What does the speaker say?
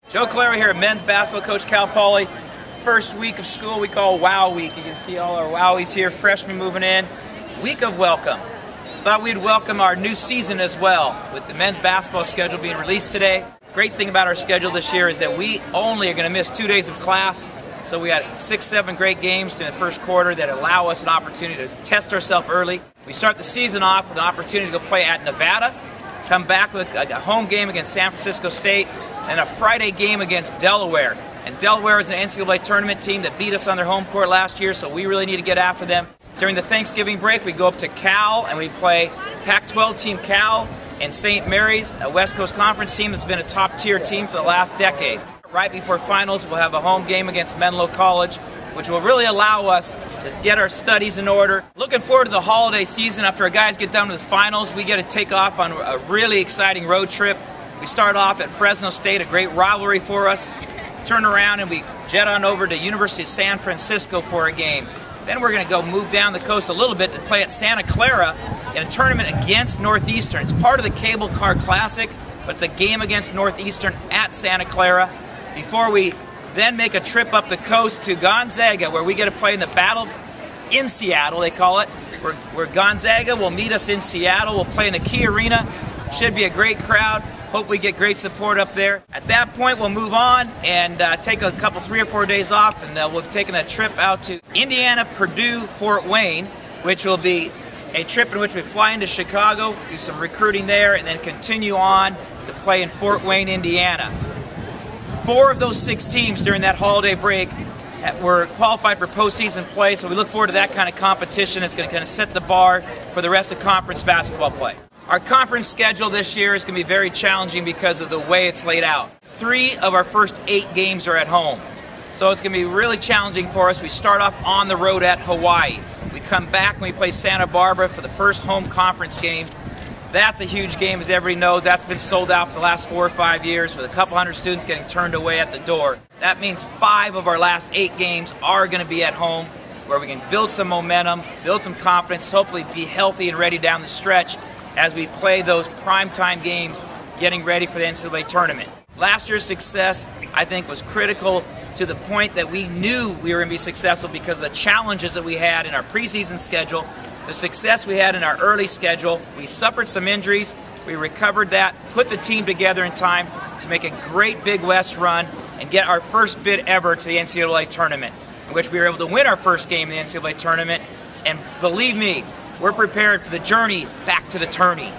Joe Callero here, men's basketball coach, Cal Poly. First week of school we call Wow Week. You can see all our Wowies here, freshmen moving in. Week of welcome. Thought we'd welcome our new season as well, with the men's basketball schedule being released today. Great thing about our schedule this year is that we only are going to miss 2 days of class. So we got 6-7 great games in the first quarter that allow us an opportunity to test ourselves early. We start the season off with an opportunity to go play at Nevada, come back with a home game against San Francisco State, and a Friday game against Delaware. And Delaware is an NCAA tournament team that beat us on their home court last year, so we really need to get after them. During the Thanksgiving break, we go up to Cal and we play Pac-12 team Cal and St. Mary's, a West Coast Conference team that's been a top-tier team for the last decade. Right before finals, we'll have a home game against Menlo College, which will really allow us to get our studies in order. Looking forward to the holiday season. After our guys get done with the finals, we get to take off on a really exciting road trip. We start off at Fresno State, a great rivalry for us. Turn around and we jet on over to University of San Francisco for a game. Then we're going to go move down the coast a little bit to play at Santa Clara in a tournament against Northeastern. It's part of the Cable Car Classic, but it's a game against Northeastern at Santa Clara. Before we then make a trip up the coast to Gonzaga, where we get to play in the Battle in Seattle, they call it, where Gonzaga will meet us in Seattle. We'll play in the Key Arena. Should be a great crowd. Hope we get great support up there. At that point, we'll move on and take a couple, 3 or 4 days off, and we'll be taking a trip out to Indiana, Purdue, Fort Wayne, which will be a trip in which we fly into Chicago, do some recruiting there, and then continue on to play in Fort Wayne, Indiana. 4 of those 6 teams during that holiday break were qualified for postseason play, so we look forward to that kind of competition. It's going to kind of set the bar for the rest of conference basketball play. Our conference schedule this year is going to be very challenging because of the way it's laid out. 3 of our first 8 games are at home, so it's going to be really challenging for us. We start off on the road at Hawaii. We come back and we play Santa Barbara for the first home conference game. That's a huge game, as everybody knows. That's been sold out for the last 4 or 5 years, with a couple hundred students getting turned away at the door. That means 5 of our last 8 games are going to be at home, where we can build some momentum, build some confidence, hopefully be healthy and ready down the stretch as we play those primetime games getting ready for the NCAA tournament. Last year's success, I think, was critical to the point that we knew we were going to be successful because of the challenges that we had in our preseason schedule, the success we had in our early schedule. We suffered some injuries, we recovered that, put the team together in time to make a great Big West run and get our first bid ever to the NCAA tournament, in which we were able to win our first game in the NCAA tournament. And believe me, we're prepared for the journey back to the tourney.